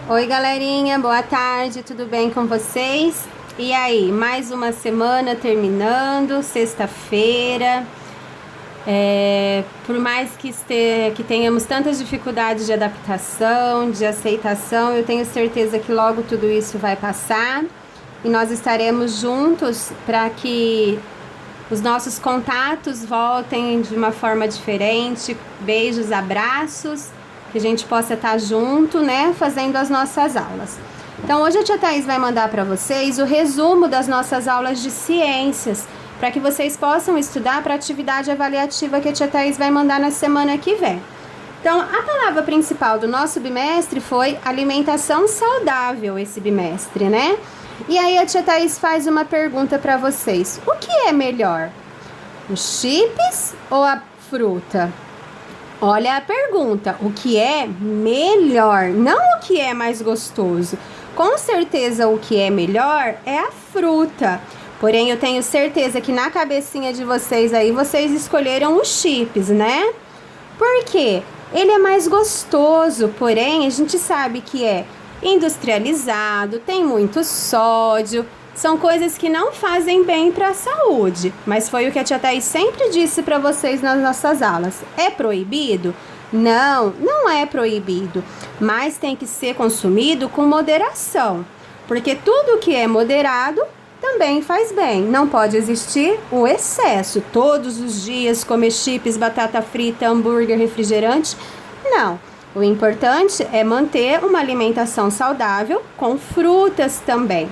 Oi, galerinha, boa tarde, tudo bem com vocês? E aí, mais uma semana terminando, sexta-feira. Por mais que tenhamos tantas dificuldades de adaptação, de aceitação, eu tenho certeza que logo tudo isso vai passar e nós estaremos juntos para que os nossos contatos voltem de uma forma diferente. Beijos, abraços, que a gente possa estar junto, né, fazendo as nossas aulas. Então, hoje a tia Thaís vai mandar para vocês o resumo das nossas aulas de ciências, para que vocês possam estudar para a atividade avaliativa que a tia Thaís vai mandar na semana que vem. Então, a palavra principal do nosso bimestre foi alimentação saudável, esse bimestre, né? E aí a tia Thaís faz uma pergunta para vocês. O que é melhor? Os chips ou a fruta? Olha a pergunta. O que é melhor? Não o que é mais gostoso. Com certeza o que é melhor é a fruta. Porém, eu tenho certeza que na cabecinha de vocês aí, vocês escolheram os chips, né? Por quê? Ele é mais gostoso, porém, a gente sabe que é industrializado, tem muito sódio, são coisas que não fazem bem para a saúde. Mas foi o que a tia Thaís sempre disse para vocês nas nossas aulas. É proibido? Não, não é proibido, mas tem que ser consumido com moderação, porque tudo que é moderado também faz bem. Não pode existir o excesso, todos os dias comer chips, batata frita, hambúrguer, refrigerante, não. O importante é manter uma alimentação saudável com frutas também.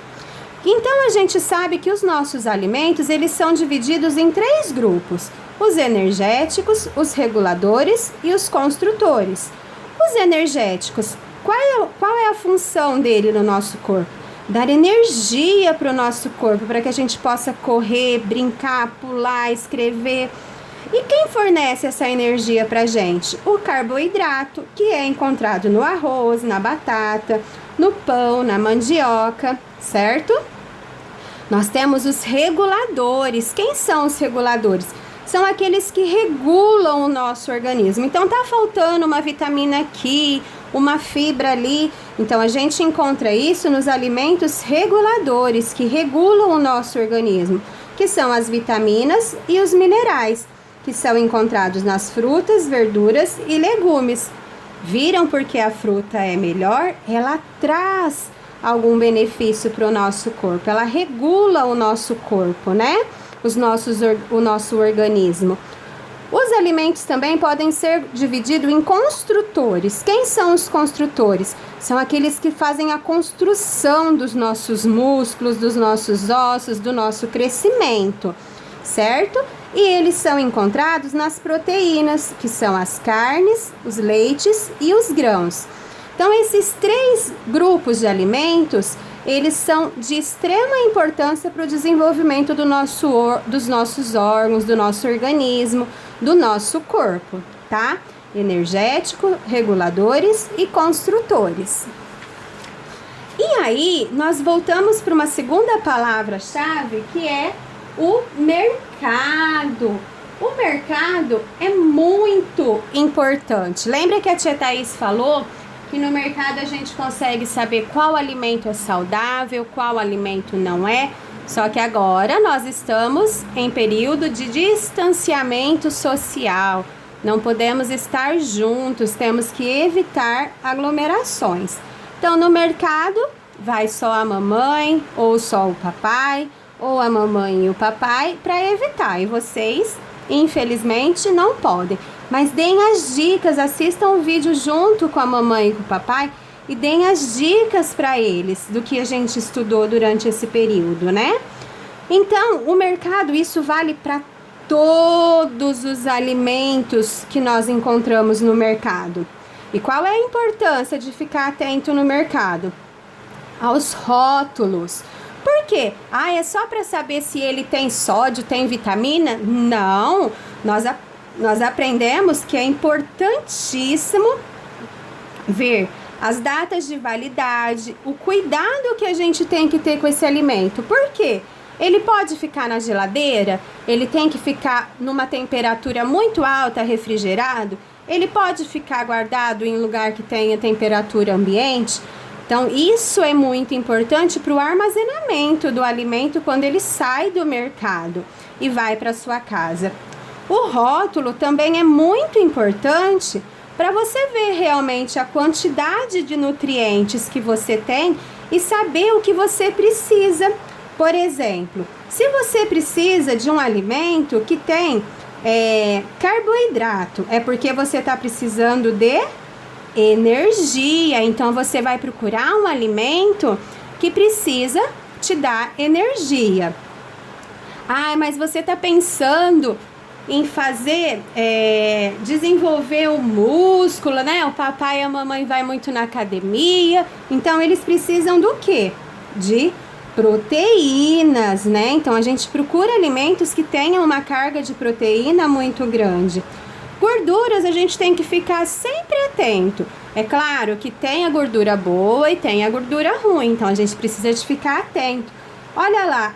Então, a gente sabe que os nossos alimentos, eles são divididos em 3 grupos. Os energéticos, os reguladores e os construtores. Os energéticos, qual é a função dele no nosso corpo? Dar energia para o nosso corpo, para que a gente possa correr, brincar, pular, escrever. E quem fornece essa energia para a gente? O carboidrato, que é encontrado no arroz, na batata, no pão, na mandioca, certo? Nós temos os reguladores. Quem são os reguladores? São aqueles que regulam o nosso organismo. Então, tá faltando uma vitamina aqui, uma fibra ali. Então, a gente encontra isso nos alimentos reguladores, que regulam o nosso organismo, que são as vitaminas e os minerais, que são encontrados nas frutas, verduras e legumes. Viram porque a fruta é melhor? Ela traz algum benefício para o nosso corpo. Ela regula o nosso corpo, né? O nosso organismo. Os alimentos também podem ser divididos em construtores. Quem são os construtores? São aqueles que fazem a construção dos nossos músculos, dos nossos ossos, do nosso crescimento, certo? E eles são encontrados nas proteínas, que são as carnes, os leites e os grãos. Então, esses 3 grupos de alimentos, eles são de extrema importância para o desenvolvimento dos nossos órgãos, do nosso organismo, do nosso corpo, tá? Energético, reguladores e construtores. E aí, nós voltamos para uma segunda palavra-chave, que é o mercado. O mercado é muito importante. Lembra que a tia Thaís falou que no mercado a gente consegue saber qual alimento é saudável, qual alimento não é? Só que agora nós estamos em período de distanciamento social. Não podemos estar juntos, temos que evitar aglomerações. Então, no mercado, vai só a mamãe, ou só o papai, ou a mamãe e o papai, para evitar. E vocês, infelizmente, não podem. Mas deem as dicas, assistam o vídeo junto com a mamãe e com o papai e deem as dicas para eles do que a gente estudou durante esse período, né? Então, o mercado, isso vale para todos os alimentos que nós encontramos no mercado. E qual é a importância de ficar atento no mercado? Aos rótulos. Por quê? É só para saber se ele tem sódio, tem vitamina? Não, nós aprendemos que é importantíssimo ver as datas de validade, o cuidado que a gente tem que ter com esse alimento. Por quê? Ele pode ficar na geladeira? Ele tem que ficar numa temperatura muito alta, refrigerado? Ele pode ficar guardado em lugar que tenha temperatura ambiente? Então, isso é muito importante para o armazenamento do alimento quando ele sai do mercado e vai para sua casa. O rótulo também é muito importante para você ver realmente a quantidade de nutrientes que você tem e saber o que você precisa. Por exemplo, se você precisa de um alimento que tem carboidrato, é porque você está precisando de energia. Então, você vai procurar um alimento que precisa te dar energia. Ah, mas você está pensando em fazer, desenvolver o músculo, né? O papai e a mamãe vai muito na academia, então eles precisam do quê? De proteínas, né? Então a gente procura alimentos que tenham uma carga de proteína muito grande. Gorduras a gente tem que ficar sempre atento. É claro que tem a gordura boa e tem a gordura ruim, então a gente precisa de ficar atento. Olha lá,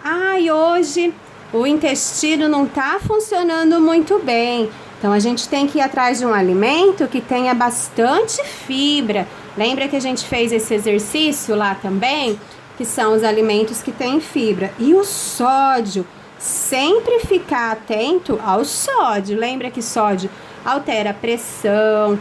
hoje o intestino não está funcionando muito bem. Então, a gente tem que ir atrás de um alimento que tenha bastante fibra. Lembra que a gente fez esse exercício lá também? Que são os alimentos que têm fibra. E o sódio, sempre ficar atento ao sódio. Lembra que sódio altera a pressão.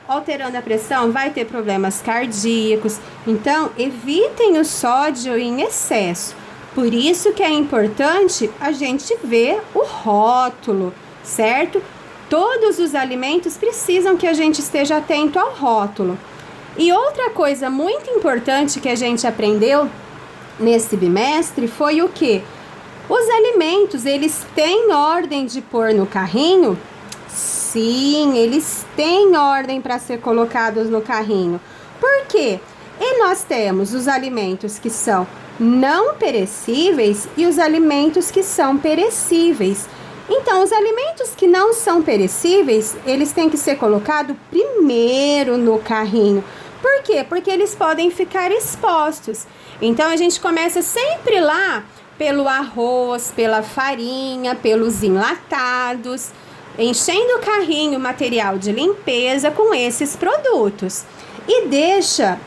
Alterando a pressão, vai ter problemas cardíacos. Então, evitem o sódio em excesso. Por isso que é importante a gente ver o rótulo, certo? Todos os alimentos precisam que a gente esteja atento ao rótulo. E outra coisa muito importante que a gente aprendeu nesse bimestre foi o quê? Os alimentos, eles têm ordem de pôr no carrinho? Sim, eles têm ordem para ser colocados no carrinho. Por quê? E nós temos os alimentos que são não perecíveis e os alimentos que são perecíveis. Então, os alimentos que não são perecíveis, eles têm que ser colocados primeiro no carrinho. Por quê? Porque eles podem ficar expostos. Então, a gente começa sempre lá pelo arroz, pela farinha, pelos enlatados, enchendo o carrinho, material de limpeza com esses produtos. E deixa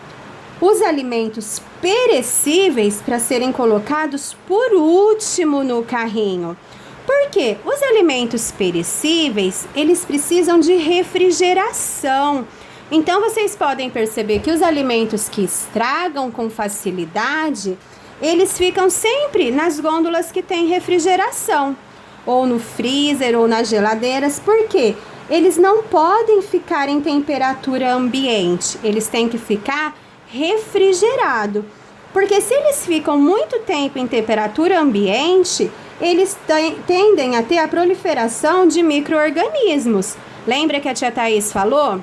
os alimentos perecíveis para serem colocados por último no carrinho. Por quê? Os alimentos perecíveis, eles precisam de refrigeração. Então, vocês podem perceber que os alimentos que estragam com facilidade, eles ficam sempre nas gôndolas que têm refrigeração, ou no freezer, ou nas geladeiras. Por quê? Eles não podem ficar em temperatura ambiente, eles têm que ficar refrigerado, porque se eles ficam muito tempo em temperatura ambiente, eles tendem a ter a proliferação de micro-organismos. Lembra que a tia Thaís falou?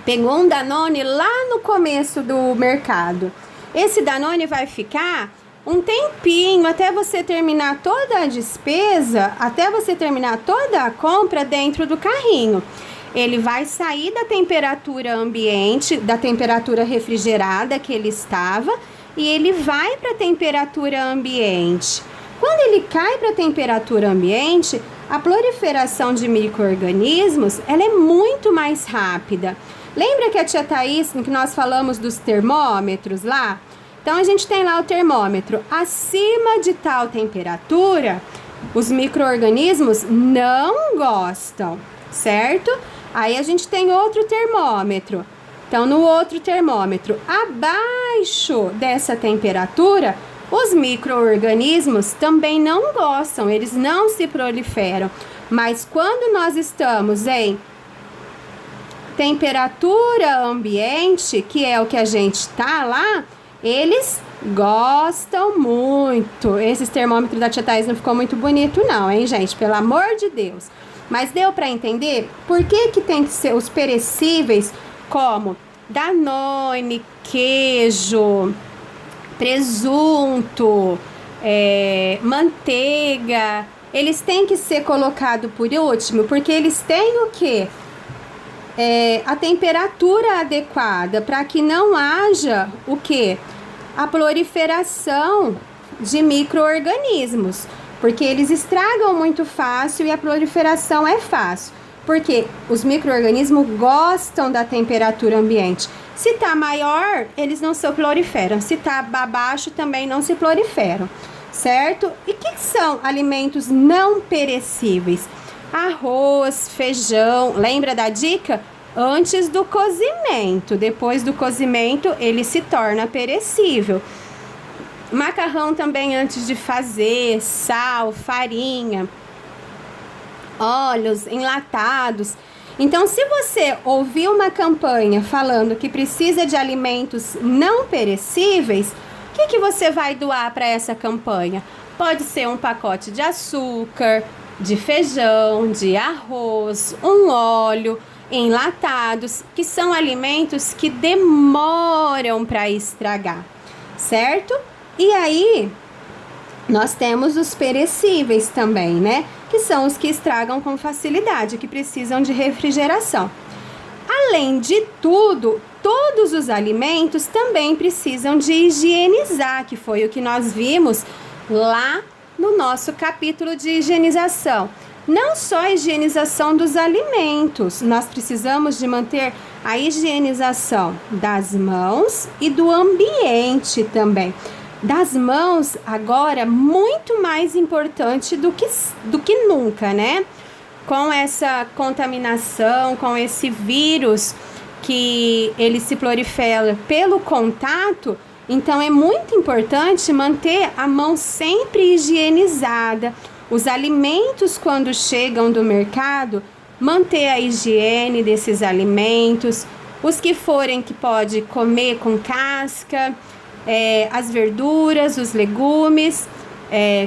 Pegou um Danone lá no começo do mercado. Esse Danone vai ficar um tempinho até você terminar toda a despesa, até você terminar toda a compra dentro do carrinho. Ele vai sair da temperatura ambiente, da temperatura refrigerada que ele estava, e ele vai para a temperatura ambiente. Quando ele cai para a temperatura ambiente, a proliferação de micro-organismos, ela é muito mais rápida. Lembra que a tia Thaís, que nós falamos dos termômetros lá? Então, a gente tem lá o termômetro. Acima de tal temperatura, os micro-organismos não gostam, certo? Aí a gente tem outro termômetro. Então, no outro termômetro, abaixo dessa temperatura, os micro-organismos também não gostam, eles não se proliferam. Mas quando nós estamos em temperatura ambiente, que é o que a gente está lá, eles gostam muito. Esses termômetros da tia Thaís não ficou muito bonito não, hein, gente? Pelo amor de Deus. Mas deu para entender por que tem que ser os perecíveis, como Danone, queijo, presunto, manteiga. Eles têm que ser colocados por último, porque eles têm o quê? A temperatura adequada para que não haja o quê? A proliferação de micro-organismos. Porque eles estragam muito fácil e a proliferação é fácil. Porque os micro-organismos gostam da temperatura ambiente. Se tá maior, eles não se proliferam. Se tá abaixo, também não se proliferam, certo? E o que são alimentos não perecíveis? Arroz, feijão, lembra da dica? Antes do cozimento. Depois do cozimento, ele se torna perecível. Macarrão também antes de fazer, sal, farinha, óleos, enlatados. Então, se você ouvir uma campanha falando que precisa de alimentos não perecíveis, o que você vai doar para essa campanha? Pode ser um pacote de açúcar, de feijão, de arroz, um óleo, enlatados, que são alimentos que demoram para estragar, certo? E aí, nós temos os perecíveis também, né? Que são os que estragam com facilidade, que precisam de refrigeração. Além de tudo, todos os alimentos também precisam de higienizar, que foi o que nós vimos lá no nosso capítulo de higienização. Não só a higienização dos alimentos, nós precisamos de manter a higienização das mãos e do ambiente também. Das mãos, agora, muito mais importante do que nunca, né? Com essa contaminação, com esse vírus que ele se prolifera pelo contato, então é muito importante manter a mão sempre higienizada. Os alimentos, quando chegam do mercado, manter a higiene desses alimentos. Os que forem que pode comer com casca, as verduras, os legumes,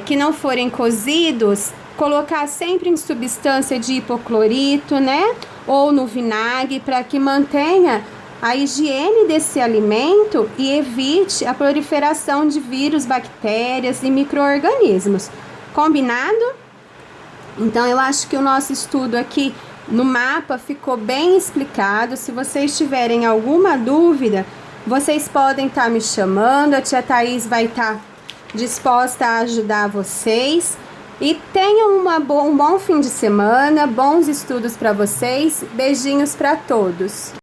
que não forem cozidos, colocar sempre em substância de hipoclorito, né? Ou no vinagre, para que mantenha a higiene desse alimento e evite a proliferação de vírus, bactérias e micro-organismos. Combinado? Então, eu acho que o nosso estudo aqui no mapa ficou bem explicado. Se vocês tiverem alguma dúvida, vocês podem estar me chamando. A tia Thaís vai estar disposta a ajudar vocês. E tenham um bom fim de semana, bons estudos para vocês. Beijinhos para todos.